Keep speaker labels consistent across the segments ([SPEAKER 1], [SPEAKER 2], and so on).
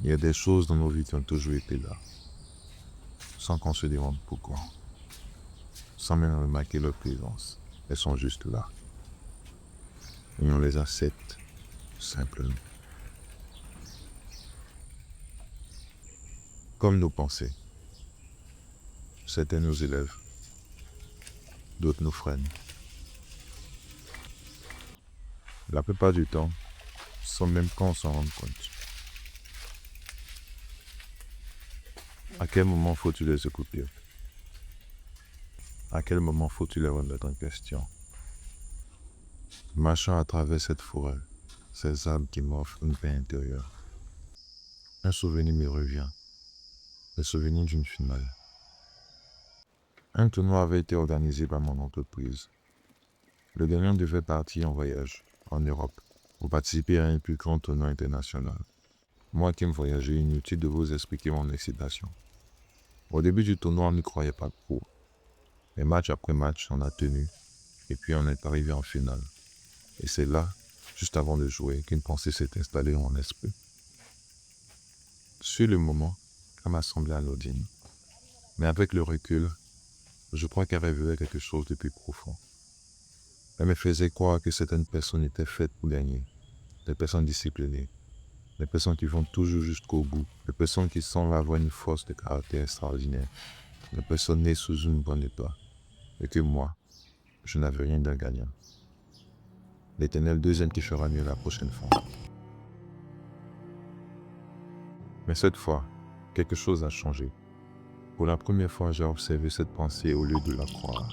[SPEAKER 1] Il y a des choses dans nos vies qui ont toujours été là, sans qu'on se demande pourquoi, sans même remarquer leur présence. Elles sont juste là. Et on les accepte simplement. Comme nos pensées. Certains nous élèvent, d'autres nous freinent. La plupart du temps, sans même qu'on s'en rende compte. À quel moment faut-il les écouter? À quel moment faut-il les remettre en question? Marchant à travers cette forêt, ces arbres qui m'offrent une paix intérieure. Un souvenir me revient, le souvenir d'une finale. Un tournoi avait été organisé par mon entreprise. Le gagnant devait partir en voyage, en Europe, pour participer à un plus grand tournoi international. Moi qui aime voyager, inutile de vous expliquer mon excitation. Au début du tournoi, on n'y croyait pas trop. Mais match après match, on a tenu, et puis on est arrivé en finale. Et c'est là, juste avant de jouer, qu'une pensée s'est installée dans mon esprit. Sur le moment, elle m'a semblé anodine. Mais avec le recul, je crois qu'elle révélait quelque chose de plus profond. Elle me faisait croire que certaines personnes étaient faites pour gagner. Des personnes disciplinées. Des personnes qui vont toujours jusqu'au bout. Des personnes qui semblent avoir une force de caractère extraordinaire. Des personnes nées sous une bonne étoile. Et que moi, je n'avais rien d'un gagnant. L'éternel deuxième qui fera mieux la prochaine fois. Mais cette fois, quelque chose a changé. Pour la première fois, j'ai observé cette pensée au lieu de la croire.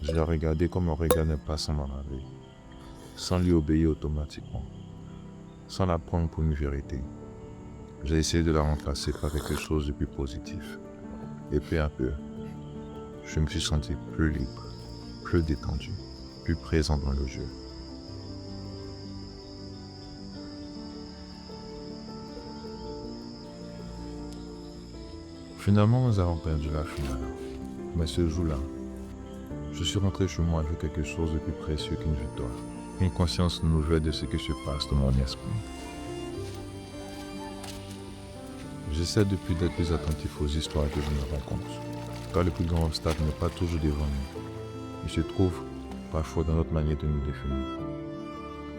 [SPEAKER 1] Je l'ai regardée comme on regarde un passant dans la rue, sans lui obéir automatiquement, sans la prendre pour une vérité. J'ai essayé de la remplacer par quelque chose de plus positif. Et peu à peu, je me suis senti plus libre, plus détendu, plus présent dans le jeu. Finalement, nous avons perdu la finale. Mais ce jour-là, je suis rentré chez moi avec quelque chose de plus précieux qu'une victoire. Une conscience nouvelle de ce qui se passe dans mon esprit. J'essaie depuis d'être plus attentif aux histoires que je me raconte. Car le plus grand obstacle n'est pas toujours devant nous. Il se trouve parfois dans notre manière de nous définir.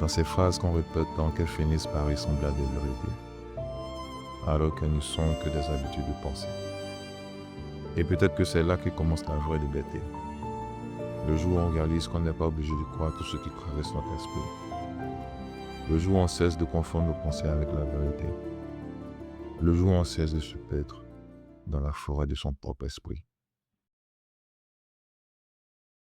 [SPEAKER 1] Dans ces phrases qu'on répète tant qu'elles finissent par ressembler à des vérités, alors qu'elles ne sont que des habitudes de pensée. Et peut-être que c'est là que commence la vraie liberté. Le jour où on réalise qu'on n'est pas obligé de croire tout ce qui traverse notre esprit. Le jour où on cesse de confondre nos pensées avec la vérité. Le jour où on cesse de se perdre dans la forêt de son propre esprit.